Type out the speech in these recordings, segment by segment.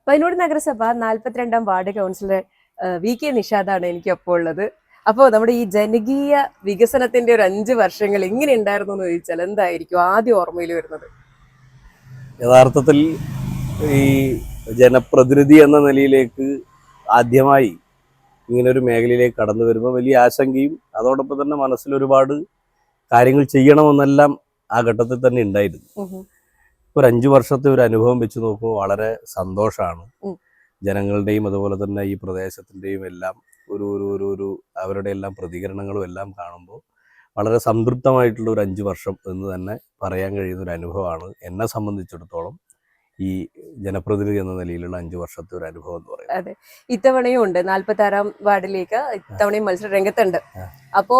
പയ്യന്നൂർ നഗരസഭ 42ാം ward councillor VK നിഷാദാണ് എനിക്കൊപ്പം ഉള്ളത്. അപ്പോൾ നമ്മുടെ ഈ ജനകീയ വികസനത്തിന്റെ ഒരു 5 വർഷങ്ങൾ എങ്ങനെ ഉണ്ടായിരുന്നു എന്ന് ചോദിച്ചാൽ എന്തായിരിക്കും ആദ്യം ഓർമ്മയിൽ വരുന്നത്? യഥാർത്ഥത്തിൽ ഈ ജനപ്രതിനിധി എന്ന നിലയിലേക്ക് ആദ്യമായി ഇങ്ങനൊരു മേഖലയിലേക്ക് കടന്നു വരുമ്പോൾ വലിയ ആശങ്കയും അതോടൊപ്പം തന്നെ മനസ്സിൽ ഒരുപാട് കാര്യങ്ങൾ ചെയ്യണമെന്നെല്ലാം ആ ഘട്ടത്തിൽ തന്നെ ഉണ്ടായിരുന്നു. ഒരു 5 വർഷത്തെ ഒരു അനുഭവം വെച്ച് നോക്കുമ്പോൾ വളരെ സന്തോഷമാണ്. ജനങ്ങളുടെയും അതുപോലെ തന്നെ ഈ പ്രദേശത്തിൻ്റെയും എല്ലാം ഒരു അവരുടെ എല്ലാം പ്രതികരണങ്ങളും എല്ലാം കാണുമ്പോൾ വളരെ സംതൃപ്തമായിട്ടുള്ള ഒരു 5 വർഷം എന്ന് തന്നെ പറയാൻ കഴിയുന്ന ഒരു അനുഭവമാണ് എന്നെ സംബന്ധിച്ചിടത്തോളം ഈ ജനപ്രതിനിധി എന്ന നിലയിലുള്ള 5 വർഷത്തെ ഒരു അനുഭവം എന്ന് പറയുന്നത്. അതെ, ഇത്തവണയും ഉണ്ട് 46ാം വാർഡിലേക്ക് ഇത്തവണയും മത്സര രംഗത്തുണ്ട്. അപ്പോ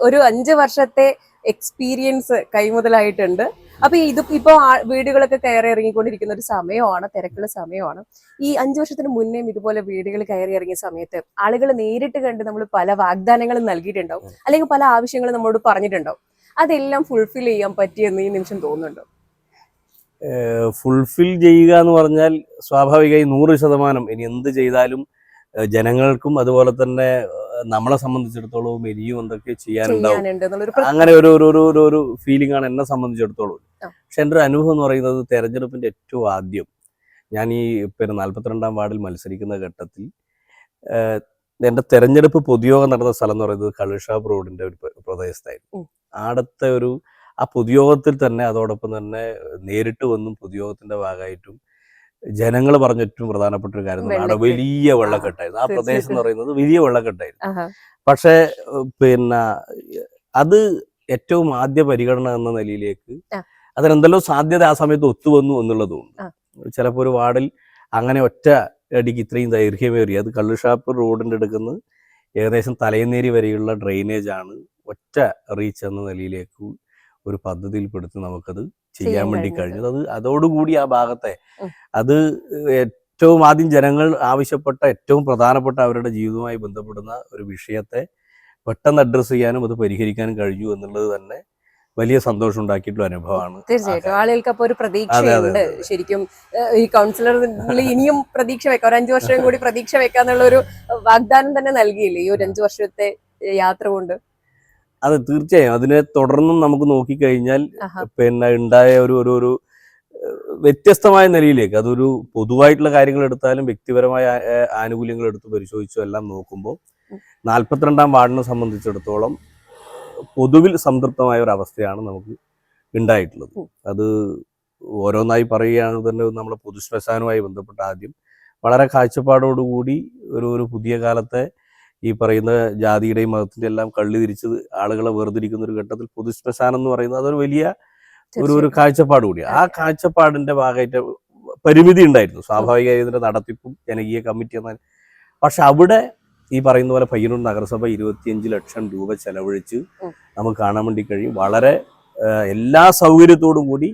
ഒരു 5 വർഷത്തെ എക്സ്പീരിയൻസ് കൈമുതലായിട്ടുണ്ട്. അപ്പൊ ഇപ്പോ വീടുകളൊക്കെ കയറി ഇറങ്ങിക്കൊണ്ടിരിക്കുന്ന ഒരു സമയമാണ്, തിരക്കുള്ള സമയമാണ്. ഈ 5 വർഷത്തിന് മുന്നേയും ഇതുപോലെ വീടുകൾ കയറി ഇറങ്ങിയ സമയത്ത് ആളുകൾ നേരിട്ട് കണ്ട് നമ്മൾ പല വാഗ്ദാനങ്ങളും നൽകിയിട്ടുണ്ടാവും, അല്ലെങ്കിൽ പല ആവശ്യങ്ങളും നമ്മളോട് പറഞ്ഞിട്ടുണ്ടാവും. അതെല്ലാം ഫുൾഫിൽ ചെയ്യാൻ പറ്റിയെന്ന് ഈ നിമിഷം തോന്നുന്നുണ്ടോ? ഫുൾഫിൽ ചെയ്യുക എന്ന് പറഞ്ഞാൽ സ്വാഭാവികമായി 100% ഇനി എന്ത് ചെയ്താലും ജനങ്ങൾക്കും അതുപോലെ തന്നെ നമ്മളെ സംബന്ധിച്ചിടത്തോളം ഇനിയും എന്തൊക്കെ ചെയ്യാനുണ്ടാവും, അങ്ങനെ ഒരു ഫീലിംഗ് ആണ് എന്നെ സംബന്ധിച്ചിടത്തോളം. പക്ഷെ എൻ്റെ ഒരു അനുഭവം എന്ന് പറയുന്നത് തെരഞ്ഞെടുപ്പിന്റെ ഏറ്റവും ആദ്യം ഞാൻ ഈ 42ാം വാർഡിൽ മത്സരിക്കുന്ന ഘട്ടത്തിൽ എൻ്റെ തെരഞ്ഞെടുപ്പ് പൊതുയോഗം നടന്ന സ്ഥലം എന്ന് പറയുന്നത് കള്ളുഷാപ്പ് റോഡിന്റെ ഒരു പ്രദേശത്തായിരുന്നു. ആടത്തെ ആ പൊതുയോഗത്തിൽ തന്നെ അതോടൊപ്പം തന്നെ നേരിട്ട് വന്നും പൊതുയോഗത്തിന്റെ ഭാഗമായിട്ടും ജനങ്ങൾ പറഞ്ഞ ഏറ്റവും പ്രധാനപ്പെട്ട ഒരു കാര്യം അവിടെ വലിയ വെള്ളക്കെട്ടായിരുന്നു. ആ പ്രദേശം എന്ന് പറയുന്നത് വലിയ വെള്ളക്കെട്ടായിരുന്നു. പക്ഷേ അത് ഏറ്റവും ആദ്യ പരിഗണന എന്ന നിലയിലേക്ക് അതിനെന്തെല്ലോ സാധ്യത ആ സമയത്ത് ഒത്തുവന്നു എന്നുള്ളതുകൊണ്ട് ചിലപ്പോൾ ഒരു വാർഡിൽ അങ്ങനെ ഒറ്റ അടിക്ക് ഇത്രയും ദൈർഘ്യമേറിയ അത് കള്ളുഷാപ്പ് റോഡിൻ്റെ അടുക്കുന്ന ഏകദേശം തലയന്നേരി വരെയുള്ള ഡ്രെയിനേജ് ആണ് ഒറ്റ റീച്ച് എന്ന നിലയിലേക്ക് ഒരു പദ്ധതിയിൽപ്പെടുത്തി നമുക്കത് ചെയ്യാൻ വേണ്ടി കഴിഞ്ഞത്. അതോടുകൂടി ആ ഭാഗത്തെ അത് ഏറ്റവും ആദ്യം ജനങ്ങൾ ആവശ്യപ്പെട്ട ഏറ്റവും പ്രധാനപ്പെട്ട അവരുടെ ജീവിതവുമായി ബന്ധപ്പെടുന്ന ഒരു വിഷയത്തെ പെട്ടെന്ന് അഡ്രസ്സ് ചെയ്യാനും അത് പരിഹരിക്കാനും കഴിഞ്ഞു എന്നുള്ളത് തന്നെ വലിയ സന്തോഷം ഉണ്ടാക്കിയിട്ടുള്ള അനുഭവമാണ്. തീർച്ചയായിട്ടും ആളുകൾക്ക് അപ്പൊ ഒരു പ്രതീക്ഷയുണ്ട്. ശരിക്കും ഈ കൗൺസിലറിൽ ഇനിയും പ്രതീക്ഷ വെക്കാം, ഒരു 5 വർഷം കൂടി പ്രതീക്ഷ വെക്കാന്നുള്ള ഒരു വാഗ്ദാനം തന്നെ നൽകിയില്ലേ ഈ ഒരു 5 വർഷത്തെ യാത്ര കൊണ്ട്? അതെ, തീർച്ചയായും അതിനെ തുടർന്നും നമുക്ക് നോക്കിക്കഴിഞ്ഞാൽ ഉണ്ടായ ഒരു വ്യത്യസ്തമായ നിലയിലേക്ക് അതൊരു പൊതുവായിട്ടുള്ള കാര്യങ്ങൾ എടുത്താലും വ്യക്തിപരമായ ആനുകൂല്യങ്ങൾ എടുത്ത് പരിശോധിച്ചു എല്ലാം നോക്കുമ്പോൾ 42ാം വാർഡിനെ സംബന്ധിച്ചിടത്തോളം പൊതുവിൽ സംതൃപ്തമായ ഒരു അവസ്ഥയാണ് നമുക്ക് ഉണ്ടായിട്ടുള്ളത്. അത് ഓരോന്നായി പറയുകയാണെങ്കിൽ തന്നെ നമ്മളെ പൊതുശ്മശാനവുമായി ബന്ധപ്പെട്ട ആദ്യം വളരെ കാഴ്ചപ്പാടോടുകൂടി ഒരു പുതിയ കാലത്തെ ഈ പറയുന്ന ജാതിയുടെയും മതത്തിൻ്റെ എല്ലാം കള്ളി തിരിച്ച് ആളുകളെ വേർതിരിക്കുന്ന ഒരു ഘട്ടത്തിൽ പൊതുശ്മശാനം എന്ന് പറയുന്നത് അതൊരു വലിയ ഒരു കാഴ്ചപ്പാട് കൂടിയാണ്. ആ കാഴ്ചപ്പാടിന്റെ ഭാഗമായിട്ട് പരിമിതി ഉണ്ടായിരുന്നു സ്വാഭാവികമായി ഇതിന്റെ നടത്തിപ്പും ജനകീയ കമ്മിറ്റി എന്നാൽ. പക്ഷെ അവിടെ ഈ പറയുന്ന പോലെ പയ്യന്നൂർ നഗരസഭ 25 ലക്ഷം രൂപ ചെലവഴിച്ച് നമുക്ക് കാണാൻ വേണ്ടി കഴിയും. വളരെ എല്ലാ സൗകര്യത്തോടും കൂടി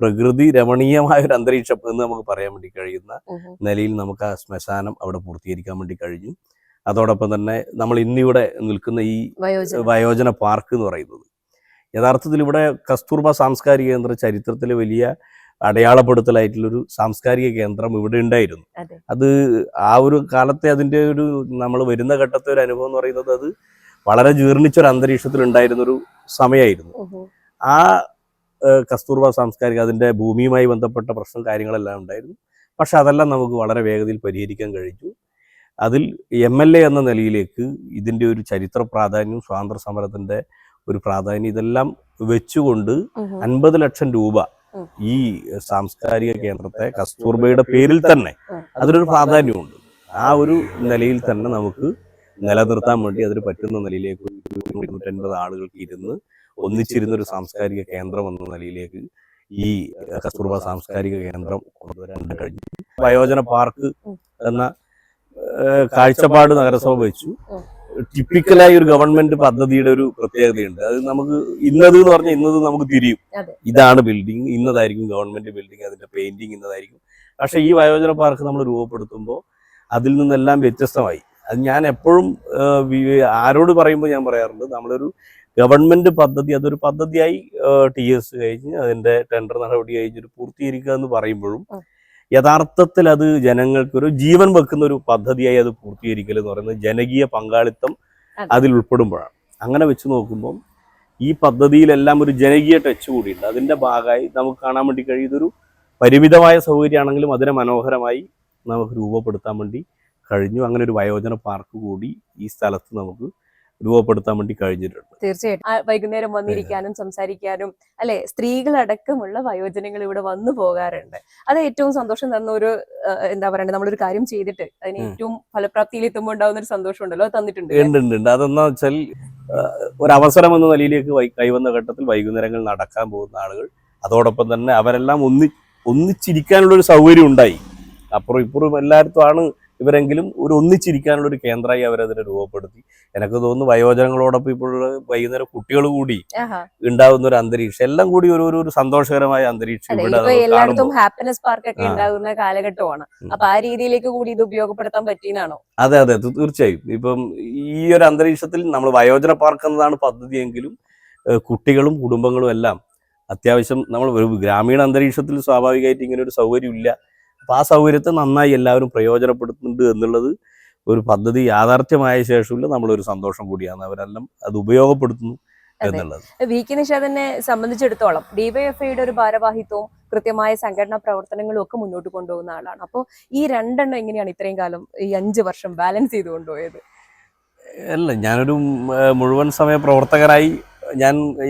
പ്രകൃതി രമണീയമായ ഒരു അന്തരീക്ഷം എന്ന് നമുക്ക് പറയാൻ വേണ്ടി കഴിയുന്ന നിലയിൽ നമുക്ക് ആ ശ്മശാനം അവിടെ പൂർത്തീകരിക്കാൻ വേണ്ടി കഴിഞ്ഞു. അതോടൊപ്പം തന്നെ നമ്മൾ ഇന്നിവിടെ നിൽക്കുന്ന ഈ വയോജന പാർക്ക് എന്ന് പറയുന്നത് യഥാർത്ഥത്തിൽ ഇവിടെ കസ്തൂർബ സാംസ്കാരിക കേന്ദ്ര ചരിത്രത്തിലെ വലിയ അടയാളപ്പെടുത്തലായിട്ടുള്ളൊരു സാംസ്കാരിക കേന്ദ്രം ഇവിടെ ഉണ്ടായിരുന്നു. അത് ആ ഒരു കാലത്തെ അതിൻ്റെ നമ്മൾ വരുന്ന ഘട്ടത്തെ ഒരു അനുഭവം എന്ന് പറയുന്നത് അത് വളരെ ജീർണിച്ചൊരു അന്തരീക്ഷത്തിൽ ഉണ്ടായിരുന്നൊരു സമയമായിരുന്നു. ആ കസ്തൂർബ സാംസ്കാരിക അതിൻ്റെ ഭൂമിയുമായി ബന്ധപ്പെട്ട പ്രശ്നം കാര്യങ്ങളെല്ലാം ഉണ്ടായിരുന്നു. പക്ഷെ അതെല്ലാം നമുക്ക് വളരെ വേഗതയിൽ പരിഹരിക്കാൻ കഴിഞ്ഞു. അതിൽ MLA എന്ന നിലയിലേക്ക് ഇതിൻ്റെ ഒരു ചരിത്ര പ്രാധാന്യം, സ്വാതന്ത്ര്യ സമരത്തിൻ്റെ ഒരു പ്രാധാന്യം ഇതെല്ലാം വെച്ചുകൊണ്ട് 50 ലക്ഷം രൂപ ഈ സാംസ്കാരിക കേന്ദ്രത്തെ കസ്തൂർബയുടെ പേരിൽ തന്നെ അതിനൊരു പ്രാധാന്യമുണ്ട്. ആ ഒരു നിലയിൽ തന്നെ നമുക്ക് നിലനിർത്താൻ വേണ്ടി അതിന് പറ്റുന്ന നിലയിലേക്ക് 250 ആളുകൾക്ക് ഇരുന്ന് ഒന്നിച്ചിരുന്ന ഒരു സാംസ്കാരിക കേന്ദ്രം എന്ന നിലയിലേക്ക് ഈ കസ്തൂർബ സാംസ്കാരിക കേന്ദ്രം കൊണ്ടുവരാൻ കഴിഞ്ഞു. വയോജന പാർക്ക് എന്ന കാഴ്ചപ്പാട് നഗരസഭ വെച്ചു. ടിപ്പിക്കലായി ഒരു ഗവൺമെന്റ് പദ്ധതിയുടെ ഒരു പ്രത്യേകതയുണ്ട്. അത് നമുക്ക് ഇന്നത് എന്ന് പറഞ്ഞാൽ ഇന്നത് നമുക്ക് തിരിയും, ഇതാണ് ബിൽഡിംഗ്, ഇന്നതായിരിക്കും ഗവൺമെന്റ് ബിൽഡിംഗ്, അതിന്റെ പെയിന്റിങ് ഇന്നതായിരിക്കും. പക്ഷെ ഈ വയോജന പാർക്ക് നമ്മൾ രൂപപ്പെടുത്തുമ്പോൾ അതിൽ നിന്നെല്ലാം വ്യത്യസ്തമായി. അത് ഞാൻ എപ്പോഴും ആരോട് പറയുമ്പോൾ ഞാൻ പറയാറുണ്ട്, നമ്മളൊരു ഗവൺമെന്റ് പദ്ധതി അതൊരു പദ്ധതിയായി TS കഴിഞ്ഞ് അതിന്റെ ടെൻഡർ നടപടി കഴിഞ്ഞിട്ട് പൂർത്തീകരിക്കുക എന്ന് പറയുമ്പോഴും യഥാർത്ഥത്തിൽ അത് ജനങ്ങൾക്കൊരു ജീവൻ വെക്കുന്ന ഒരു പദ്ധതിയായി അത് പൂർത്തീകരിക്കൽ എന്ന് പറയുന്നത് ജനകീയ പങ്കാളിത്തം അതിൽ ഉൾപ്പെടുമ്പോഴാണ്. അങ്ങനെ വെച്ച് നോക്കുമ്പോൾ ഈ പദ്ധതിയിലെല്ലാം ഒരു ജനകീയ ടച്ച് കൂടിയുണ്ട്. അതിൻ്റെ ഭാഗമായി നമുക്ക് കാണാൻ വേണ്ടി കഴിയുന്നൊരു പരിമിതമായ സൗകര്യമാണെങ്കിലും അതിനെ മനോഹരമായി നമുക്ക് രൂപപ്പെടുത്താൻ വേണ്ടി കഴിഞ്ഞു. അങ്ങനെ ഒരു വയോജന പാർക്ക് കൂടി ഈ സ്ഥലത്ത് നമുക്ക് രൂപപ്പെടുത്താൻ വേണ്ടി കഴിഞ്ഞിട്ടുണ്ട്. തീർച്ചയായിട്ടും വൈകുന്നേരം വന്നിരിക്കാനും സംസാരിക്കാനും അല്ലെ, സ്ത്രീകളടക്കമുള്ള വയോജനങ്ങൾ ഇവിടെ വന്നു പോകാറുണ്ട്. അത് ഏറ്റവും സന്തോഷം തന്ന ഒരു എന്താ പറയണ്ടത്, നമ്മളൊരു കാര്യം ചെയ്തിട്ട് അതിന് ഏറ്റവും ഫലപ്രാപ്തിയിൽ എത്തുമ്പോൾ ഉണ്ടാവുന്ന ഒരു സന്തോഷം ഉണ്ടല്ലോ, അത് തന്നിട്ടുണ്ട്. ഉണ്ട്. അതെന്താ വെച്ചാൽ ഒരവസരം എന്ന നിലയിലേക്ക് കൈവന്ന ഘട്ടത്തിൽ വൈകുന്നേരങ്ങൾ നടക്കാൻ പോകുന്ന ആളുകൾ, അതോടൊപ്പം തന്നെ അവരെല്ലാം ഒന്നിച്ചിരിക്കാനുള്ളൊരു സൗകര്യം ഉണ്ടായി. അപ്പുറം ഇപ്പുറം എല്ലായിടത്തും ആണ് ഇവരെങ്കിലും ഒരു ഒന്നിച്ചിരിക്കാനുള്ള ഒരു കേന്ദ്രമായി അവരതിനെ രൂപപ്പെടുത്തി. എനിക്ക് തോന്നുന്നു വയോജനങ്ങളോടൊപ്പം ഇപ്പോൾ വൈകുന്നേരം കുട്ടികൾ കൂടി ഉണ്ടാകുന്ന ഒരു അന്തരീക്ഷം, എല്ലാം കൂടി ഒരു സന്തോഷകരമായ അന്തരീക്ഷം എല്ലായിടത്തും ഹാപ്പിനെസ് പാർക്ക് ഒക്കെ ഉണ്ടാകുന്ന കാലഘട്ടമാണ്. അപ്പൊ ആ രീതിയിലേക്ക് കൂടി ഇത് ഉപയോഗപ്പെടുത്താൻ പറ്റിയെന്നാണോ? അതെ, തീർച്ചയായും. ഇപ്പം ഈ ഒരു അന്തരീക്ഷത്തിൽ നമ്മൾ വയോജന പാർക്ക് എന്നതാണ് പദ്ധതിയെങ്കിലും കുട്ടികളും കുടുംബങ്ങളും എല്ലാം അത്യാവശ്യം നമ്മൾ ഒരു ഗ്രാമീണ അന്തരീക്ഷത്തിൽ സ്വാഭാവികമായിട്ട് ഇങ്ങനെ ഒരു സൗകര്യം ഇല്ല. അപ്പം ആ സൗകര്യത്തെ നന്നായി എല്ലാവരും പ്രയോജനപ്പെടുത്തുന്നുണ്ട് എന്നുള്ളത് ഒരു പദ്ധതി യാഥാർത്ഥ്യമായ ശേഷമില്ല നമ്മളൊരു സന്തോഷം കൂടിയാണ്. അവരെല്ലാം അത് ഉപയോഗപ്പെടുത്തുന്നു എന്നുള്ളത്. വി.കെ. നിഷാദിനെ സംബന്ധിച്ചിടത്തോളം ഡിവൈഎഫ്ഐയുടെ ഒരു ഭാരവാഹിത്വവും കൃത്യമായ സംഘടനാ പ്രവർത്തനങ്ങളും ഒക്കെ മുന്നോട്ട് കൊണ്ടുപോകുന്ന ആളാണ്. അപ്പോൾ ഈ രണ്ടെണ്ണം എങ്ങനെയാണ് ഇത്രയും കാലം ഈ 5 വർഷം ബാലൻസ് ചെയ്ത് കൊണ്ടുപോയത്? അല്ല, ഞാനൊരു മുഴുവൻ സമയ പ്രവർത്തകനായി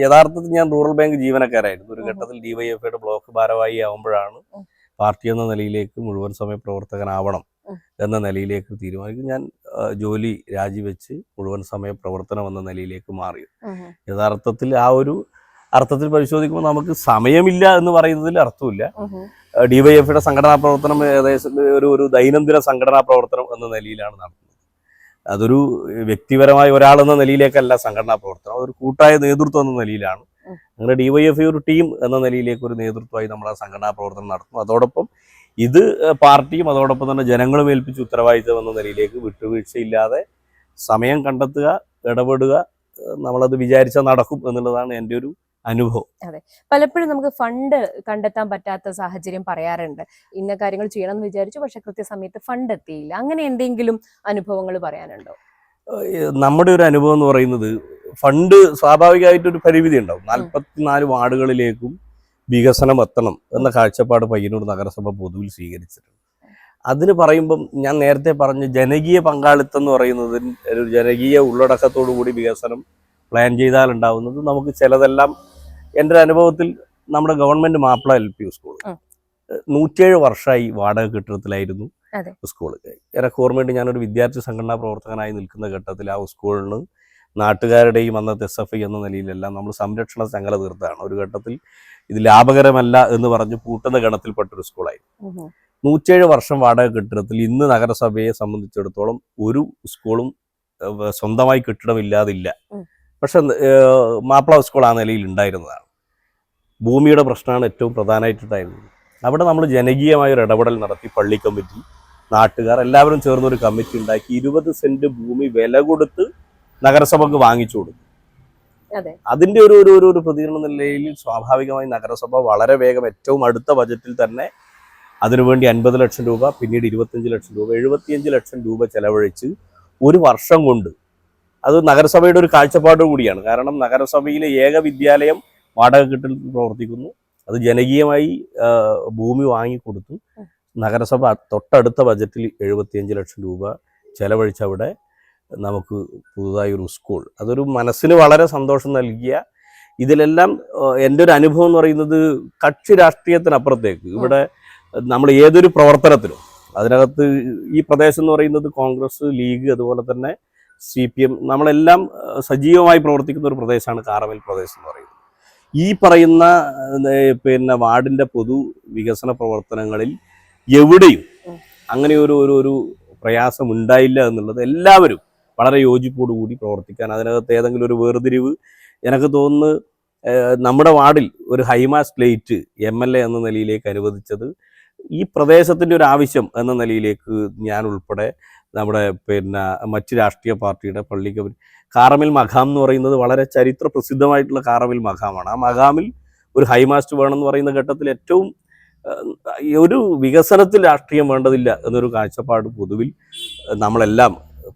യഥാർത്ഥത്തിൽ ഞാൻ റൂറൽ ബാങ്ക് ജീവനക്കാരായിരുന്നു. ഒരു ഘട്ടത്തിൽ ഡിവൈഎഫ്ഐയുടെ ബ്ലോക്ക് ഭാരവാഹി ആവുമ്പോഴാണ് പാർട്ടി എന്ന നിലയിലേക്ക് മുഴുവൻ സമയ പ്രവർത്തകനാവണം എന്ന നിലയിലേക്ക് തീരുമാനിക്കും. ഞാൻ ജോലി രാജിവെച്ച് മുഴുവൻ സമയ പ്രവർത്തനം എന്ന നിലയിലേക്ക് മാറി. യഥാർത്ഥത്തിൽ ആ ഒരു അർത്ഥത്തിൽ പരിശോധിക്കുമ്പോൾ നമുക്ക് സമയമില്ല എന്ന് പറയുന്നതിൽ അർത്ഥമില്ല. ഡിവൈഎഫ്ഐയുടെ സംഘടനാ പ്രവർത്തനം ഏകദേശം ഒരു ദൈനംദിന സംഘടനാ പ്രവർത്തനം എന്ന നിലയിലാണ് നടത്തുന്നത്. അതൊരു വ്യക്തിപരമായ ഒരാളെന്ന നിലയിലേക്കല്ല സംഘടനാ പ്രവർത്തനം, അതൊരു കൂട്ടായ നേതൃത്വം എന്ന നിലയിലാണ്. അങ്ങനെ ഡിവൈഎഫ്ഐ ഒരു ടീം എന്ന നിലയിലേക്ക് ഒരു നേതൃത്വമായി നമ്മൾ ആ സംഘടനാ പ്രവർത്തനം നടത്തുന്നു. അതോടൊപ്പം ഇത് പാർട്ടിയും അതോടൊപ്പം തന്നെ ജനങ്ങളും ഏൽപ്പിച്ച ഉത്തരവാദിത്തം എന്ന നിലയിലേക്ക് വിട്ടുവീഴ്ചയില്ലാതെ സമയം കണ്ടെത്തുക, ഇടപെടുക, നമ്മളത് വിചാരിച്ചാൽ നടക്കും എന്നുള്ളതാണ് എൻ്റെ ഒരു അനുഭവം. അതെ, പലപ്പോഴും നമുക്ക് ഫണ്ട് കണ്ടെത്താൻ പറ്റാത്ത സാഹചര്യം പറയാറുണ്ട്. ഇന്ന കാര്യങ്ങൾ ചെയ്യണം എന്ന് വിചാരിച്ചു, പക്ഷെ കൃത്യസമയത്ത് ഫണ്ട് എത്തിയില്ല. അങ്ങനെ എന്തെങ്കിലും അനുഭവങ്ങൾ പറയാനുണ്ടോ? നമ്മുടെ ഒരു അനുഭവം എന്ന് പറയുന്നത് ഫണ്ട് സ്വാഭാവികമായിട്ടൊരു പരിമിതി ഉണ്ടാവും. 44 വാർഡുകളിലേക്കും വികസനം എത്തണം എന്ന കാഴ്ചപ്പാട് പയ്യന്നൂർ നഗരസഭ പൊതുവിൽ സ്വീകരിച്ചിട്ടുണ്ട്. അതിന് പറയുമ്പം ഞാൻ നേരത്തെ പറഞ്ഞ ജനകീയ പങ്കാളിത്തം എന്ന് പറയുന്നത് ഒരു ജനകീയ ഉള്ളടക്കത്തോടു കൂടി വികസനം പ്ലാൻ ചെയ്താൽ ഉണ്ടാവുന്നത് നമുക്ക് ചിലതെല്ലാം എൻ്റെ ഒരു അനുഭവത്തിൽ നമ്മുടെ ഗവൺമെൻറ് മാപ്പിള LP സ്കൂൾ 107 വർഷമായി വാടക കെട്ടിടത്തിലായിരുന്നു സ്കൂൾ. എനിക്ക് ഓർമ്മയുണ്ട്, ഞാനൊരു വിദ്യാർത്ഥി സംഘടനാ പ്രവർത്തകനായി നിൽക്കുന്ന ഘട്ടത്തിൽ ആ സ്കൂളിന് നാട്ടുകാരുടെയും അന്നത്തെ SFI എന്ന നിലയിലെല്ലാം നമ്മൾ സംരക്ഷണ ചങ്ങല തീർത്താണ്. ഒരു ഘട്ടത്തിൽ ഇത് ലാഭകരമല്ല എന്ന് പറഞ്ഞ് പൂട്ടുന്ന ഗണത്തിൽപ്പെട്ടൊരു സ്കൂളായിരുന്നു. 107 വർഷം വാടക കെട്ടിടത്തിൽ ഇന്ന് നഗരസഭയെ സംബന്ധിച്ചിടത്തോളം ഒരു സ്കൂളും സ്വന്തമായി കെട്ടിടമില്ലാതില്ല. പക്ഷെ മാപ്പിള സ്കൂൾ ആ നിലയിൽ ഉണ്ടായിരുന്നതാണ്. ഭൂമിയുടെ പ്രശ്നമാണ് ഏറ്റവും പ്രധാനമായിട്ടുണ്ടായിരുന്നത്. അവിടെ നമ്മൾ ജനകീയമായൊരു ഇടപെടൽ നടത്തി പള്ളി കമ്മിറ്റി, നാട്ടുകാർ എല്ലാവരും ചേർന്നൊരു കമ്മിറ്റി ഉണ്ടാക്കി 20 സെന്റ് ഭൂമി വില കൊടുത്ത് നഗരസഭക്ക് വാങ്ങിച്ചു കൊടുത്തു. അതിന്റെ ഒരു പ്രതികരണ നിലയിൽ സ്വാഭാവികമായി നഗരസഭ വളരെ വേഗം ഏറ്റവും അടുത്ത ബജറ്റിൽ തന്നെ അതിനുവേണ്ടി 50 ലക്ഷം രൂപ, പിന്നീട് 25 ലക്ഷം രൂപ, 75 ലക്ഷം രൂപ ചെലവഴിച്ച് ഒരു വർഷം കൊണ്ട്, അത് നഗരസഭയുടെ ഒരു കാഴ്ചപ്പാട് കൂടിയാണ്. കാരണം നഗരസഭയിലെ ഏക വിദ്യാലയം വാടക കെട്ടിടത്തിൽ പ്രവർത്തിക്കുന്നു. അത് ജനകീയമായി ഭൂമി വാങ്ങിക്കൊടുത്തു. നഗരസഭ തൊട്ടടുത്ത ബജറ്റിൽ 75 ലക്ഷം രൂപ ചെലവഴിച്ച് അവിടെ നമുക്ക് പുതുതായി ഒരു സ്കൂൾ, അതൊരു മനസ്സിന് വളരെ സന്തോഷം നൽകിയ. ഇതിലെല്ലാം എൻ്റെ ഒരു അനുഭവം എന്ന് പറയുന്നത് കക്ഷി രാഷ്ട്രീയത്തിനപ്പുറത്തേക്ക് ഇവിടെ നമ്മൾ ഏതൊരു പ്രവർത്തനത്തിലും അതിനകത്ത് ഈ പ്രദേശം എന്ന് പറയുന്നത് കോൺഗ്രസ്, ലീഗ്, അതുപോലെ തന്നെ CPM നമ്മളെല്ലാം സജീവമായി പ്രവർത്തിക്കുന്ന ഒരു പ്രദേശമാണ് കാരമൽ പ്രദേശം എന്ന് പറയുന്നത്. ഈ പറയുന്ന വാർഡിൻ്റെ പൊതു വികസന പ്രവർത്തനങ്ങളിൽ എവിടെയും അങ്ങനെ ഒരു പ്രയാസം ഉണ്ടായില്ല എന്നുള്ളത് എല്ലാവരും വളരെ യോജിപ്പോടുകൂടി പ്രവർത്തിക്കാൻ, അതിനകത്ത് ഏതെങ്കിലും ഒരു വേർതിരിവ് എനിക്ക് തോന്നുന്നു നമ്മുടെ വാർഡിൽ ഒരു ഹൈമാസ് ലൈറ്റ് MLA എന്ന നിലയിലേക്ക് അനുവദിച്ചത് ഈ പ്രദേശത്തിൻ്റെ ഒരു ആവശ്യം എന്ന നിലയിലേക്ക് ഞാൻ ഉൾപ്പെടെ നമ്മുടെ മറ്റ് രാഷ്ട്രീയ പാർട്ടിയുടെ പള്ളി കമ്മിറ്റി, കാരമൽ മഖാം എന്ന് പറയുന്നത് വളരെ ചരിത്ര പ്രസിദ്ധമായിട്ടുള്ള കാരമൽ മഖാമാണ്. ആ മഖാമിൽ ഒരു ഹൈമാസ്റ്റ് വേണമെന്ന് പറയുന്ന ഘട്ടത്തിൽ ഏറ്റവും ഒരു വികസനത്തിൽ രാഷ്ട്രീയം വേണ്ടതില്ല എന്നൊരു കാഴ്ചപ്പാട്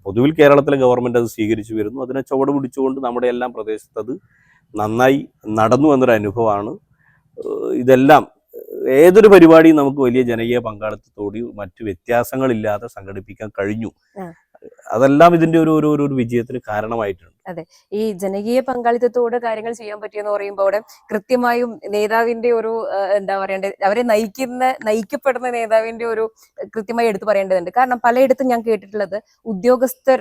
പൊതുവിൽ കേരളത്തിലെ ഗവൺമെൻറ് അത് സ്വീകരിച്ചു വരുന്നു. അതിനെ ചുവട് പിടിച്ചുകൊണ്ട് നമ്മുടെ എല്ലാം പ്രദേശത്ത് അത് നന്നായി നടന്നു എന്നൊരു അനുഭവമാണ്. ഇതെല്ലാം ഏതൊരു പരിപാടിയും നമുക്ക് വലിയ ജനകീയ പങ്കാളിത്തത്തോടെ മറ്റു വ്യത്യാസങ്ങളില്ലാതെ സംഘടിപ്പിക്കാൻ കഴിഞ്ഞു. അതെല്ലാം ഇതിന്റെ ഒരു വിജയത്തിന് കാരണമായിട്ടുണ്ട്. അതെ, ഈ ജനകീയ പങ്കാളിത്തത്തോടെ കാര്യങ്ങൾ ചെയ്യാൻ പറ്റിയെന്ന് പറയുമ്പോൾ അവിടെ കൃത്യമായും നേതാവിന്റെ ഒരു എന്താ പറയണ്ടത്, അവരെ നയിക്കപ്പെടുന്ന നേതാവിന്റെ ഒരു കൃത്യമായി എടുത്തു പറയേണ്ടതുണ്ട്. കാരണം പലയിടത്തും ഞാൻ കേട്ടിട്ടുള്ളത് ഉദ്യോഗസ്ഥർ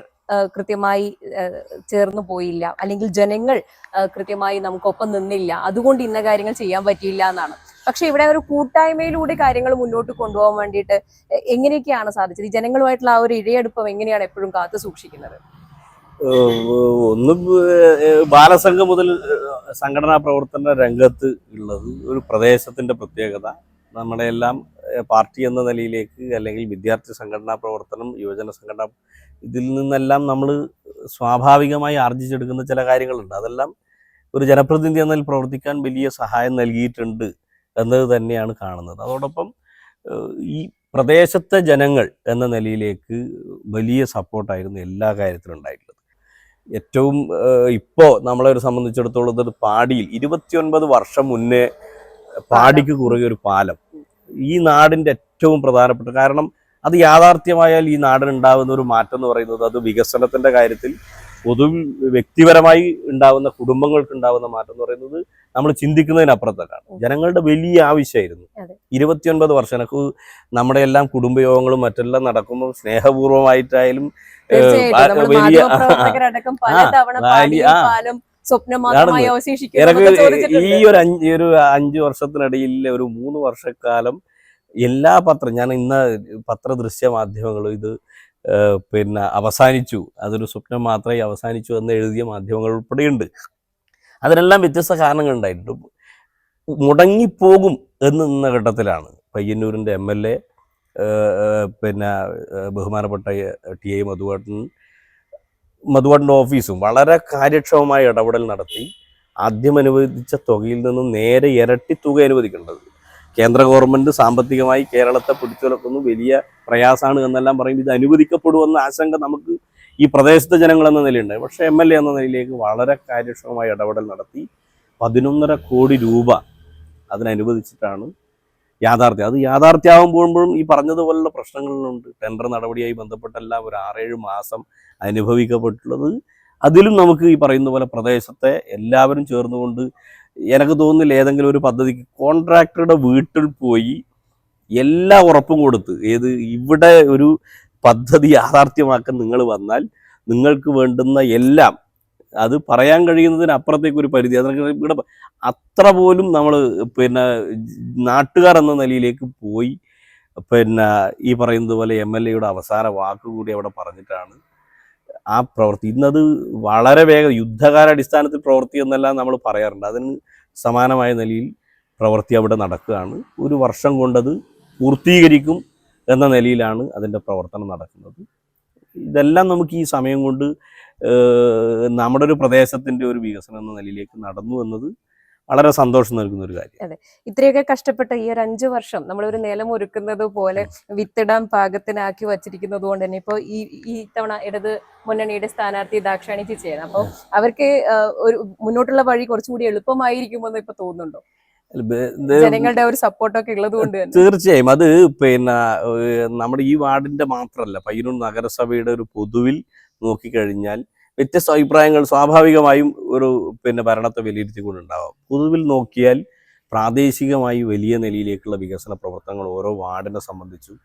കൃത്യമായി ചേർന്ന് പോയില്ല, അല്ലെങ്കിൽ ജനങ്ങൾ കൃത്യമായി നമുക്കൊപ്പം നിന്നില്ല, അതുകൊണ്ട് ഇന്ന കാര്യങ്ങൾ ചെയ്യാൻ പറ്റിയില്ല എന്നാണ്. പക്ഷെ ഇവിടെ ഒരു കൂട്ടായ്മയിലൂടെ കാര്യങ്ങൾ മുന്നോട്ട് കൊണ്ടുപോകാൻ വേണ്ടിയിട്ട് എങ്ങനെയൊക്കെയാണ് സാധിച്ചത്? ഈ ജനങ്ങളുമായിട്ടുള്ള ആ ഒരു ഇഴയടുപ്പം എങ്ങനെയാണ് എപ്പോഴും കാത്തു സൂക്ഷിക്കുന്നത്? ഒന്ന് ബാലസംഘം മുതൽ സംഘടനാ പ്രവർത്തന രംഗത്ത് ഉള്ളത് ഒരു പ്രദേശത്തിന്റെ പ്രത്യേകത. നമ്മുടെ എല്ലാം പാർട്ടി എന്ന നിലയിലേക്ക്, അല്ലെങ്കിൽ വിദ്യാർത്ഥി സംഘടനാ പ്രവർത്തനം, യുവജന സംഘടന, ഇതിൽ നിന്നെല്ലാം നമ്മൾ സ്വാഭാവികമായി ആർജിച്ചെടുക്കുന്ന ചില കാര്യങ്ങളുണ്ട്. അതെല്ലാം ഒരു ജനപ്രതിനിധി എന്നതിൽ പ്രവർത്തിക്കാൻ വലിയ സഹായം നൽകിയിട്ടുണ്ട് എന്നത് തന്നെയാണ് കാണുന്നത്. അതോടൊപ്പം ഈ പ്രദേശത്തെ ജനങ്ങൾ എന്ന നിലയിലേക്ക് വലിയ സപ്പോർട്ടായിരുന്നു എല്ലാ കാര്യത്തിലും ഉണ്ടായിട്ടുള്ളത്. ഏറ്റവും ഇപ്പോൾ നമ്മളെ സംബന്ധിച്ചിടത്തോളം ഇത് പാടിയിൽ 29 വർഷം മുന്നേ പാടിക്ക് കുറുകെ ഒരു പാലം ഈ നാടിൻ്റെ ഏറ്റവും പ്രധാനപ്പെട്ട, കാരണം അത് യാഥാർത്ഥ്യമായാൽ ഈ നാടിനുണ്ടാകുന്ന ഒരു മാറ്റം എന്ന് പറയുന്നത് അത് വികസനത്തിൻ്റെ കാര്യത്തിൽ പൊതുവിൽ വ്യക്തിപരമായി ഉണ്ടാകുന്ന, കുടുംബങ്ങൾക്ക് ഉണ്ടാകുന്ന മാറ്റം എന്ന് പറയുന്നത് നമ്മൾ ചിന്തിക്കുന്നതിനപ്പുറത്തേക്കാണ്. ജനങ്ങളുടെ വലിയ ആവശ്യമായിരുന്നു. 29 വർഷം എനിക്ക് നമ്മുടെ എല്ലാം കുടുംബയോഗങ്ങളും മറ്റെല്ലാം നടക്കുമ്പോൾ സ്നേഹപൂർവ്വമായിട്ടായാലും വലിയ ഈ ഒരു 5 വർഷത്തിനിടയിൽ ഒരു 3 വർഷക്കാലം എല്ലാ ഞാൻ ഇന്ന് പത്രദൃശ്യ മാധ്യമങ്ങളും ഇത് അവസാനിച്ചു, അതൊരു സ്വപ്നം മാത്രമേ അവസാനിച്ചു എന്ന് എഴുതിയ മാധ്യമങ്ങൾ ഉൾപ്പെടെയുണ്ട്. അതിനെല്ലാം വ്യത്യസ്ത കാരണങ്ങൾ ഉണ്ടായിട്ടുണ്ട്. മുടങ്ങിപ്പോകും എന്ന് നിന്ന ഘട്ടത്തിലാണ് പയ്യന്നൂരിൻ്റെ MLA ബഹുമാനപ്പെട്ട TA മധുവേട്ടൻ്റെ ഓഫീസും വളരെ കാര്യക്ഷമമായ ഇടപെടൽ നടത്തി ആദ്യം അനുവദിച്ച തുകയിൽ നിന്നും നേരെ ഇരട്ടി തുക അനുവദിക്കേണ്ടത്. കേന്ദ്ര ഗവൺമെൻറ് സാമ്പത്തികമായി കേരളത്തെ പിടിച്ചുലക്കുന്നു, വലിയ പ്രയാസമാണ് എന്നെല്ലാം പറയുമ്പോൾ ഇത് അനുവദിക്കപ്പെടുമെന്ന ആശങ്ക നമുക്ക് ഈ പ്രദേശത്തെ ജനങ്ങൾ എന്ന നിലയുണ്ടായി. പക്ഷേ MLA എന്ന നിലയിലേക്ക് വളരെ കാര്യക്ഷമമായ ഇടപെടൽ നടത്തി 11.5 കോടി രൂപ അതിനനുവദിച്ചിട്ടാണ് യാഥാർത്ഥ്യം. അത് യാഥാർത്ഥ്യമാകുമ്പോഴും ഈ പറഞ്ഞതുപോലുള്ള പ്രശ്നങ്ങളുണ്ട്. ടെൻഡർ നടപടിയായി ബന്ധപ്പെട്ടെല്ലാം ഒരു 6-7 മാസം അനുഭവിക്കപ്പെട്ടുള്ളത്. അതിലും നമുക്ക് ഈ പറയുന്ന പോലെ പ്രദേശത്തെ എല്ലാവരും ചേർന്നുകൊണ്ട്, എനിക്ക് തോന്നുന്നില്ല ഏതെങ്കിലും ഒരു പദ്ധതിക്ക് കോൺട്രാക്ടറുടെ വീട്ടിൽ പോയി എല്ലാ ഉറപ്പും കൊടുത്ത് ഇവിടെ ഒരു പദ്ധതി യാഥാർത്ഥ്യമാക്കാൻ നിങ്ങൾ വന്നാൽ നിങ്ങൾക്ക് വേണ്ടുന്ന എല്ലാം, അത് പറയാൻ കഴിയുന്നതിന് അപ്പുറത്തേക്ക് ഒരു പരിധി, അതൊക്കെ ഇവിടെ അത്ര പോലും നമ്മൾ നാട്ടുകാർ എന്ന നിലയിലേക്ക് പോയി ഈ പറയുന്നത് പോലെ MLA-യുടെ അവസാന വാക്കുകൂടി അവിടെ പറഞ്ഞിട്ടാണ് ആ പ്രവൃത്തി. ഇന്നത് വളരെ വേഗം യുദ്ധകാലാടിസ്ഥാനത്തിൽ പ്രവൃത്തി എന്നെല്ലാം നമ്മൾ പറയാറുണ്ട്. അതിന് സമാനമായ നിലയിൽ പ്രവൃത്തി അവിടെ നടക്കുകയാണ്. 1 വർഷം കൊണ്ടത് പൂർത്തീകരിക്കും എന്ന നിലയിലാണ് അതിൻ്റെ പ്രവർത്തനം നടക്കുന്നത്. ഇതെല്ലാം നമുക്ക് ഈ സമയം കൊണ്ട് നമ്മുടെ ഒരു പ്രദേശത്തിൻ്റെ ഒരു വികസനം എന്ന നിലയിലേക്ക് നടന്നു എന്നത് വളരെ സന്തോഷം നൽകുന്ന ഒരു കാര്യം. അതെ, ഇത്രയൊക്കെ കഷ്ടപ്പെട്ട ഈ ഒരു 5 വർഷം നമ്മളൊരു നിലം ഒരുക്കുന്നത് പോലെ വിത്തിടാൻ പാകത്തിനാക്കി വച്ചിരിക്കുന്നത് കൊണ്ട് തന്നെ ഇപ്പോൾ ഈ തവണ ഇടത് മുന്നണിയുടെ സ്ഥാനാർത്ഥി ദാക്ഷായണി ചേച്ചിയാണ്. അപ്പോൾ അവർക്ക് ഒരു മുന്നോട്ടുള്ള വഴി കുറച്ചുകൂടി എളുപ്പമായിരിക്കുമെന്ന് ഇപ്പൊ തോന്നുന്നുണ്ടോ? ജനങ്ങളുടെ ഒരു സപ്പോർട്ടൊക്കെ ഉള്ളത് കൊണ്ട് തീർച്ചയായും അത് നമ്മുടെ ഈ വാർഡിന്റെ മാത്രമല്ല, പയ്യന്നൂർ നഗരസഭയുടെ ഒരു പൊതുവിൽ നോക്കിക്കഴിഞ്ഞാൽ വ്യത്യസ്ത അഭിപ്രായങ്ങൾ സ്വാഭാവികമായും ഒരു ഭരണത്തെ വിലയിരുത്തിക്കൊണ്ടുണ്ടാവാം. പൊതുവിൽ നോക്കിയാൽ പ്രാദേശികമായി വലിയ നിലയിലേക്കുള്ള വികസന പ്രവർത്തനങ്ങൾ ഓരോ വാർഡിനെ സംബന്ധിച്ചും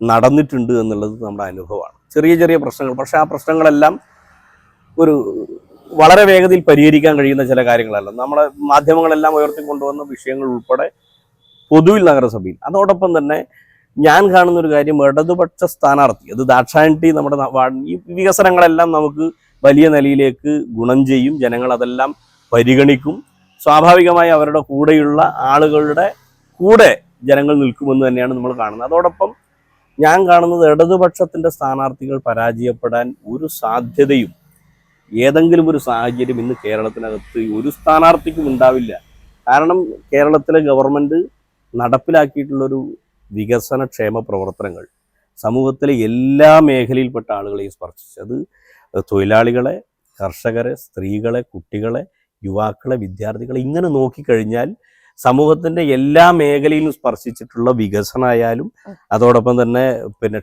നടന്നിട്ടുണ്ട് എന്നുള്ളത് നമ്മുടെ അനുഭവമാണ്. ചെറിയ ചെറിയ പ്രശ്നങ്ങൾ, പക്ഷേ ആ പ്രശ്നങ്ങളെല്ലാം ഒരു വളരെ വേഗതയിൽ പരിഹരിക്കാൻ കഴിയുന്ന ചില കാര്യങ്ങളല്ല. നമ്മളെ മാധ്യമങ്ങളെല്ലാം ഉയർത്തിക്കൊണ്ടുവന്ന വിഷയങ്ങൾ ഉൾപ്പെടെ പൊതുവിൽ നഗരസഭയിൽ. അതോടൊപ്പം തന്നെ ഞാൻ കാണുന്നൊരു കാര്യം, ഇടതുപക്ഷ സ്ഥാനാർത്ഥി അത് ദാക്ഷായണി നമ്മുടെ ഈ വികസനങ്ങളെല്ലാം നമുക്ക് വലിയ നിലയിലേക്ക് ഗുണം ചെയ്യും. ജനങ്ങൾ അതെല്ലാം പരിഗണിക്കും. സ്വാഭാവികമായി അവരുടെ കൂടെയുള്ള ആളുകളുടെ കൂടെ ജനങ്ങൾ നിൽക്കുമെന്ന് തന്നെയാണ് നമ്മൾ കാണുന്നത്. അതോടൊപ്പം ഞാൻ കാണുന്നത് ഇടതുപക്ഷത്തിൻ്റെ സ്ഥാനാർത്ഥികൾ പരാജയപ്പെടാൻ ഒരു സാധ്യതയും ഏതെങ്കിലും ഒരു സാഹചര്യം ഇന്ന് കേരളത്തിനകത്ത് ഒരു സ്ഥാനാർത്ഥിക്കും ഉണ്ടാവില്ല. കാരണം കേരളത്തിലെ ഗവൺമെൻറ് നടപ്പിലാക്കിയിട്ടുള്ളൊരു വികസനക്ഷേമ പ്രവർത്തനങ്ങൾ സമൂഹത്തിലെ എല്ലാ മേഖലയിൽപ്പെട്ട ആളുകളെയും സ്പർശിച്ചു. അത് തൊഴിലാളികളെ, കർഷകരെ, സ്ത്രീകളെ, കുട്ടികളെ, യുവാക്കളെ, വിദ്യാർത്ഥികളെ, ഇങ്ങനെ നോക്കിക്കഴിഞ്ഞാൽ സമൂഹത്തിൻ്റെ എല്ലാ മേഖലയിലും സ്പർശിച്ചിട്ടുള്ള വികസനമായാലും അതോടൊപ്പം തന്നെ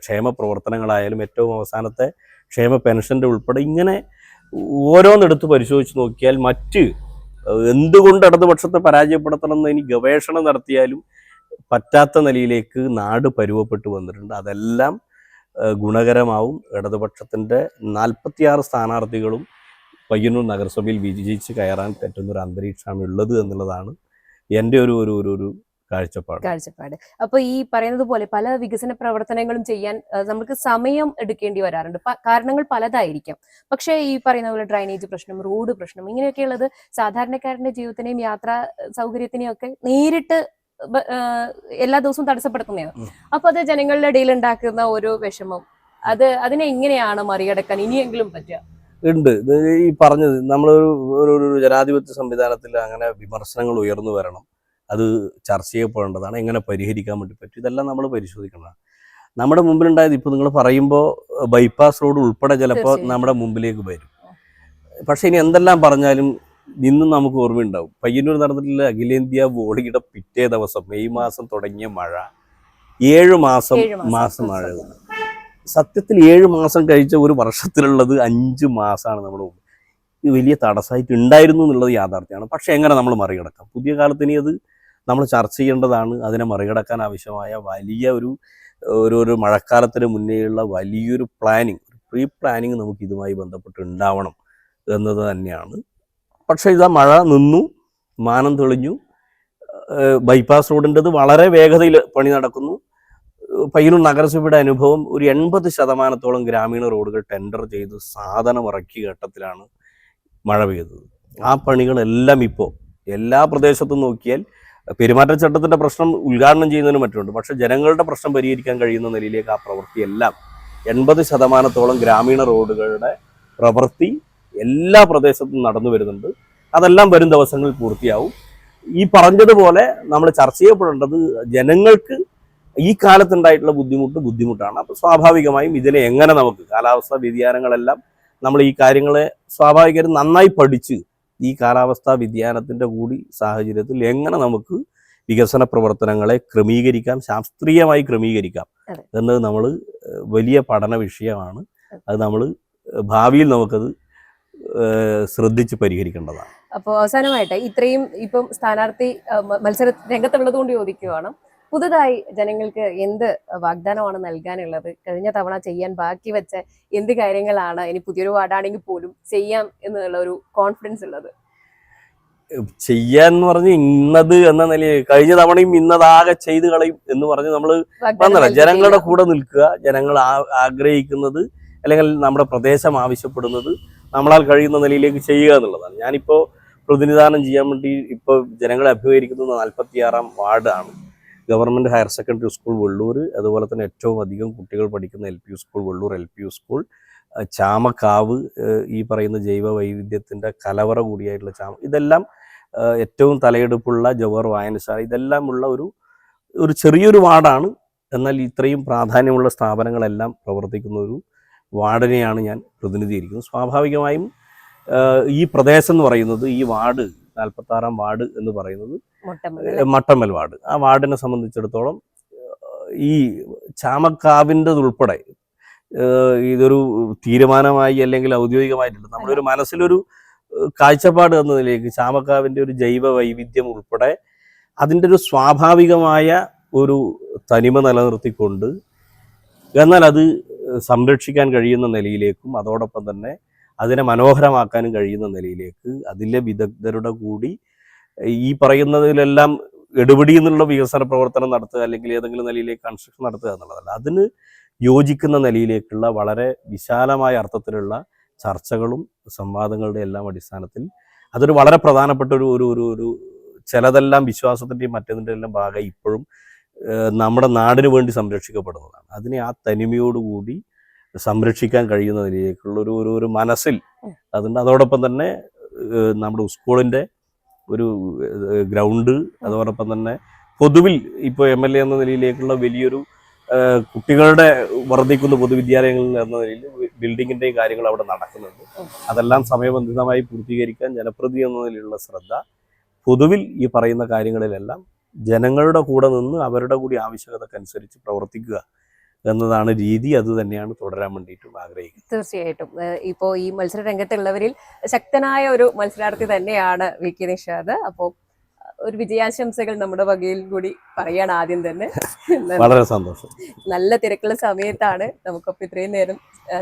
ക്ഷേമ പ്രവർത്തനങ്ങളായാലും ഏറ്റവും അവസാനത്തെ ക്ഷേമ പെൻഷൻ്റെ ഉൾപ്പെടെ ഇങ്ങനെ ഓരോന്നെടുത്ത് പരിശോധിച്ച് നോക്കിയാൽ മറ്റ് എന്തുകൊണ്ട് ഇടതുപക്ഷത്തെ പരാജയപ്പെടുത്തണം എന്ന് ഇനി ഗവേഷണം നടത്തിയാലും പറ്റാത്ത നിലയിലേക്ക് നാട് പരുവപ്പെട്ടു വന്നിട്ടുണ്ട്. അതെല്ലാം ഗുണകരമാവും. ഇടതുപക്ഷത്തിൻ്റെ 46 സ്ഥാനാർത്ഥികളും പയ്യന്നൂർ നഗരസഭയിൽ വിജയിച്ച് കയറാൻ പറ്റുന്നൊരു അന്തരീക്ഷമാണ് ഉള്ളത് എന്നുള്ളതാണ് എൻ്റെ ഒരു കാഴ്ചപ്പാട്. അപ്പൊ ഈ പറയുന്നത് പോലെ പല വികസന പ്രവർത്തനങ്ങളും ചെയ്യാൻ നമുക്ക് സമയം എടുക്കേണ്ടി വരാറുണ്ട്. കാരണങ്ങൾ പലതായിരിക്കാം. പക്ഷേ ഈ പറയുന്ന പോലെ ഡ്രൈനേജ് പ്രശ്നം, റോഡ് പ്രശ്നം, ഇങ്ങനെയൊക്കെയുള്ളത് സാധാരണക്കാരന്റെ ജീവിതത്തിനെയും യാത്രാ സൗകര്യത്തിനെയും ഒക്കെ നേരിട്ട് എല്ലാ ദിവസവും തടസ്സപ്പെടുത്തുന്നതാണ്. അപ്പൊ അത് ജനങ്ങളുടെ ഇടയിൽ ഉണ്ടാക്കുന്ന ഒരു വിഷമം, അതിനെ എങ്ങനെയാണ് മറികടക്കാൻ ഇനിയെങ്കിലും പറ്റുക? ഉണ്ട്. ഈ പറഞ്ഞത് നമ്മളൊരു ജനാധിപത്യ സംവിധാനത്തിൽ അങ്ങനെ വിമർശനങ്ങൾ ഉയർന്നു വരണം, അത് ചർച്ച ചെയ്യപ്പെടേണ്ടതാണ്, എങ്ങനെ പരിഹരിക്കാൻ വേണ്ടി പറ്റും, ഇതെല്ലാം നമ്മൾ പരിശോധിക്കേണ്ടതാണ്. നമ്മുടെ മുമ്പിലുണ്ടായത് ഇപ്പോൾ നിങ്ങൾ പറയുമ്പോൾ ബൈപ്പാസ് റോഡ് ഉൾപ്പെടെ ചിലപ്പോൾ നമ്മുടെ മുമ്പിലേക്ക് വരും. പക്ഷേ ഇനി എന്തെല്ലാം പറഞ്ഞാലും ഇന്നും നമുക്ക് ഓർമ്മയുണ്ടാവും പയ്യന്നൂർ നടന്നിട്ടുള്ള അഖിലേന്ത്യാ വോളിയുടെ പിറ്റേ ദിവസം മെയ് മാസം തുടങ്ങിയ മഴ 7 മാസം മഴ. സത്യത്തിൽ 7 മാസം കഴിച്ച ഒരു വർഷത്തിലുള്ളത് 5 മാസമാണ് നമ്മുടെ മുമ്പ്. ഇത് വലിയ തടസ്സമായിട്ട് ഉണ്ടായിരുന്നു എന്നുള്ളത് യാഥാർത്ഥ്യമാണ്. പക്ഷേ എങ്ങനെ നമ്മൾ മറികടക്കാം? പുതിയ കാലത്ത് ഇനി അത് നമ്മൾ ചർച്ച ചെയ്യേണ്ടതാണ്. അതിനെ മറികടക്കാൻ ആവശ്യമായ വലിയ ഒരു മഴക്കാലത്തിന് മുന്നേയുള്ള വലിയൊരു പ്രീ പ്ലാനിങ് നമുക്ക് ഇതുമായി ബന്ധപ്പെട്ട് ഉണ്ടാവണം എന്നത് തന്നെയാണ്. പക്ഷേ ഇതാ മഴ നിന്നു, മാനം തെളിഞ്ഞു, ബൈപ്പാസ് റോഡിൻ്റെത് വളരെ വേഗതയിൽ പണി നടക്കുന്നു. പയ്യന്നൂർ നഗരസഭയുടെ അനുഭവം ഒരു 80% ഗ്രാമീണ റോഡുകൾ ടെൻഡർ ചെയ്ത് സാധനം ഇറക്കിയ ഘട്ടത്തിലാണ് മഴ പെയ്തത്. ആ പണികളെല്ലാം ഇപ്പോൾ എല്ലാ പ്രദേശത്തും നോക്കിയാൽ പെരുമാറ്റച്ചട്ടത്തിൻ്റെ പ്രശ്നം ഉദ്ഘാടനം ചെയ്യുന്നതിന് മറ്റുണ്ട്. പക്ഷേ ജനങ്ങളുടെ പ്രശ്നം പരിഹരിക്കാൻ കഴിയുന്ന നിലയിലേക്ക് ആ പ്രവൃത്തിയെല്ലാം 80% ഗ്രാമീണ റോഡുകളുടെ പ്രവൃത്തി എല്ലാ പ്രദേശത്തും നടന്നു വരുന്നുണ്ട്. അതെല്ലാം വരും ദിവസങ്ങളിൽ പൂർത്തിയാവും. ഈ പറഞ്ഞതുപോലെ നമ്മൾ ചർച്ച ചെയ്യപ്പെടേണ്ടത് ജനങ്ങൾക്ക് ഈ കാലത്തുണ്ടായിട്ടുള്ള ബുദ്ധിമുട്ടാണ്. അപ്പോൾ സ്വാഭാവികമായും ഇതിനെ എങ്ങനെ നമുക്ക് കാലാവസ്ഥാ വ്യതിയാനങ്ങളെല്ലാം നമ്മൾ ഈ കാര്യങ്ങളെ സ്വാഭാവികമായും നന്നായി പഠിച്ച് ഈ കാലാവസ്ഥാ വ്യതിയാനത്തിൻ്റെ കൂടി സാഹചര്യത്തിൽ എങ്ങനെ നമുക്ക് വികസന പ്രവർത്തനങ്ങളെ ശാസ്ത്രീയമായി ക്രമീകരിക്കാം എന്നത് നമ്മൾ വലിയ പഠന വിഷയമാണ്. അത് നമ്മൾ ഭാവിയിൽ നമുക്കത് ശ്രദ്ധിച്ച് പരിഹരിക്കേണ്ടതാണ്. അപ്പോൾ അവസാനമായിട്ട് ഇത്രയും ഇപ്പം സ്ഥാനാർത്ഥി മത്സര രംഗത്തുള്ളത് കൊണ്ട് ചോദിക്കുകയാണ്, പുതുതായി ജനങ്ങൾക്ക് എന്ത് വാഗ്ദാനമാണ് നൽകാനുള്ളത്? കഴിഞ്ഞ തവണ ചെയ്യാൻ ബാക്കി വെച്ച എന്ത് കാര്യങ്ങളാണ് ഇനി പുതിയൊരു വാർഡാണെങ്കിൽ പോലും ചെയ്യാം എന്നുള്ള ഒരു കോൺഫിഡൻസ് ഉള്ളത്? ചെയ്യാന്ന് പറഞ്ഞ് ഇന്നത് എന്ന നിലയിൽ കഴിഞ്ഞ തവണയും ഇന്നതാകെ ചെയ്ത് കളയും എന്ന് പറഞ്ഞ് നമ്മൾ വന്നല്ല. ജനങ്ങളുടെ കൂടെ നിൽക്കുക, ജനങ്ങൾ ആഗ്രഹിക്കുന്നത് അല്ലെങ്കിൽ നമ്മുടെ പ്രദേശം ആവശ്യപ്പെടുന്നത് നമ്മളാൽ കഴിയുന്ന നിലയിലേക്ക് ചെയ്യുക എന്നുള്ളതാണ്. ഞാനിപ്പോൾ പ്രതിനിധാനം ചെയ്യാൻ വേണ്ടി ഇപ്പോൾ ജനങ്ങളെ അഭിമുഖീകരിക്കുന്നത് 46-ാം വാർഡാണ്. Government higher secondary school Vellur, അതുപോലെ തന്നെ ഏറ്റവും അധികം കുട്ടികൾ പഠിക്കുന്ന LP school Vellur LP school, Chamakkavu, ഈ പറയുന്ന ജൈവ വൈവിധ്യത്തിൻ്റെ കലവറ കൂടിയായിട്ടുള്ള ഇതെല്ലാം ഏറ്റവും തലയെടുപ്പുള്ള ജവഹർ വായനശാല, ഇതെല്ലാം ഉള്ള ഒരു ചെറിയൊരു വാർഡാണ്. എന്നാൽ ഇത്രയും പ്രാധാന്യമുള്ള സ്ഥാപനങ്ങളെല്ലാം പ്രവർത്തിക്കുന്ന ഒരു വാർഡിനെയാണ് ഞാൻ പ്രതിനിധീകരിക്കുന്നത്. സ്വാഭാവികമായും ഈ പ്രദേശം എന്ന് പറയുന്നത്, ഈ വാർഡ് 46-ാം വാർഡ് എന്ന് പറയുന്നത് മട്ടമ്മൽ വാർഡ്, ആ വാർഡിനെ സംബന്ധിച്ചിടത്തോളം ഈ ചാമക്കാവിൻ്റെതുൾപ്പെടെ ഇതൊരു തീരുമാനമായി അല്ലെങ്കിൽ ഔദ്യോഗികമായിട്ടില്ല, നമ്മുടെ ഒരു മനസ്സിലൊരു കാഴ്ചപ്പാട് എന്ന നിലയ്ക്ക് ചാമക്കാവിൻ്റെ ഒരു ജൈവ വൈവിധ്യം ഉൾപ്പെടെ അതിൻ്റെ ഒരു സ്വാഭാവികമായ ഒരു തനിമ നിലനിർത്തിക്കൊണ്ട് എന്നാൽ അത് സംരക്ഷിക്കാൻ കഴിയുന്ന നിലയിലേക്കും അതോടൊപ്പം തന്നെ അതിനെ മനോഹരമാക്കാനും കഴിയുന്ന നിലയിലേക്ക് അതിലെ വിദഗ്ധരുടെ കൂടി ഈ പറയുന്നതിലെല്ലാം എടുപിടി എന്നുള്ള വികസന പ്രവർത്തനം നടത്തുക അല്ലെങ്കിൽ ഏതെങ്കിലും നിലയിലേക്ക് കൺസ്ട്രക്ഷൻ നടത്തുക എന്നുള്ളതല്ല, അതിന് യോജിക്കുന്ന നിലയിലേക്കുള്ള വളരെ വിശാലമായ അർത്ഥത്തിലുള്ള ചർച്ചകളും സംവാദങ്ങളുടെ എല്ലാം അടിസ്ഥാനത്തിൽ അതൊരു വളരെ പ്രധാനപ്പെട്ട ഒരു ചിലതെല്ലാം വിശ്വാസത്തിൻ്റെയും മറ്റേതിൻ്റെ എല്ലാം ഭാഗമായി ഇപ്പോഴും നമ്മുടെ നാടിന് വേണ്ടി സംരക്ഷിക്കപ്പെടുന്നതാണ്. അതിനെ ആ തനിമയോടുകൂടി സംരക്ഷിക്കാൻ കഴിയുന്ന നിലയിലേക്കുള്ള ഒരു മനസ്സിൽ അതുണ്ട്. അതോടൊപ്പം തന്നെ നമ്മുടെ സ്കൂളിൻ്റെ ഒരു ഗ്രൗണ്ട്, അതോടൊപ്പം തന്നെ പൊതുവിൽ ഇപ്പോൾ MLA എന്ന നിലയിലേക്കുള്ള വലിയൊരു കുട്ടികളുടെ വർദ്ധിക്കുന്ന പൊതുവിദ്യാലയങ്ങളിൽ എന്ന നിലയിൽ ബിൽഡിങ്ങിൻ്റെയും കാര്യങ്ങൾ അവിടെ നടക്കുന്നുണ്ട്. അതെല്ലാം സമയബന്ധിതമായി പൂർത്തീകരിക്കാൻ ജനപ്രതി എന്ന നിലയിലുള്ള ശ്രദ്ധ, പൊതുവിൽ ഈ പറയുന്ന കാര്യങ്ങളിലെല്ലാം ജനങ്ങളുടെ കൂടെ നിന്ന് അവരുടെ കൂടി ആവശ്യകതക്കനുസരിച്ച് പ്രവർത്തിക്കുക എന്നതാണ് രീതി. അത് തന്നെയാണ് തുടരാൻ വേണ്ടിയിട്ടും ആഗ്രഹിക്കുന്നത്. തീർച്ചയായിട്ടും ഇപ്പോൾ ഈ മത്സര രംഗത്തുള്ളവരിൽ ശക്തനായ ഒരു മത്സരാർത്ഥി തന്നെയാണ് VK നിഷാദ്. അപ്പോൾ ഒരു വിജയാശംസകൾ നമ്മുടെ വകയിൽ കൂടി പറയാണ് ആദ്യം തന്നെ. വളരെ സന്തോഷം. നല്ല തിരക്കുള്ള സമയത്താണ് നമുക്കൊപ്പം ഇത്രയും നേരം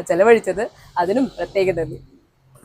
ചെലവഴിച്ചത്. അതിനും പ്രത്യേക നന്ദി.